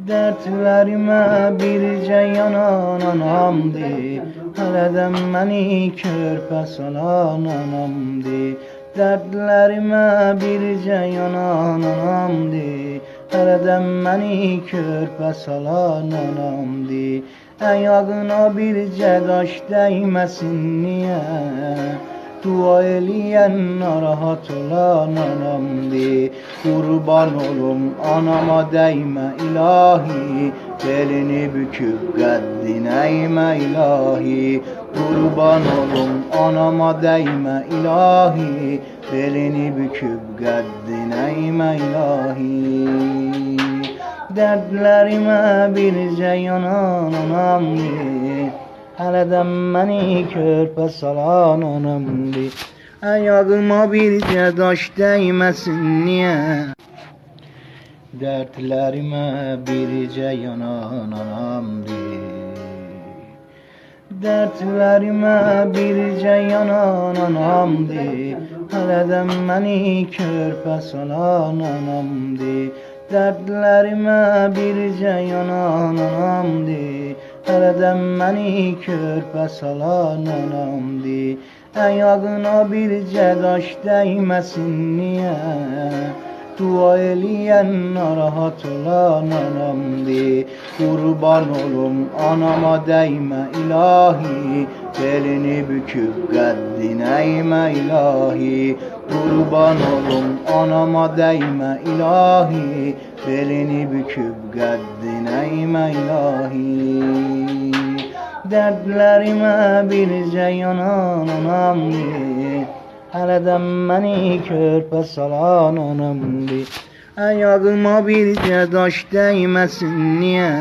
Dertlerime bircə yanan anamdı, Hələdən məni körpə salan anamdı. Dərdlərimə bircə yanan anamdı, Hələdən məni körpə salan anamdı. Ayağına bircə daş dəyməsin niyə, dua eləyən narahat olan anamdı. Qurban olum anama dəymə ilahi, belini büküb qəddinə əymə ilahi. Qurban olum anama dəymə ilahi, belini büküb qəddinə əymə ilahi. Dərdlərimə bircə yanan anamdı, Hələdən məni körpə salan anamdı. Ayağıma bircə daş dəyməsin niyə, Dərdlərimə bircə yanan anamdı. Dərdlərimə bircə yanan anamdı, Hələdən məni körpə salan anamdı. Dərdlərimə bircə yanan anamdı, Hələdən məni körpə salan anamdı. Ayağına bircə daş dəyməsin niyə, dua eləyən narahat olan anamdı. Qurban olum anama dəymə ilahi, belini büküb qəddinə əymə ilahi. Qurban olum anama dəymə ilahi, belini büküb qəddinə əymə ilahi. Dərdlərimə bircə yanan anamdı, Hələdən məni körpə salan anamdı. Ayağıma bircə daş dəyməsin niyə.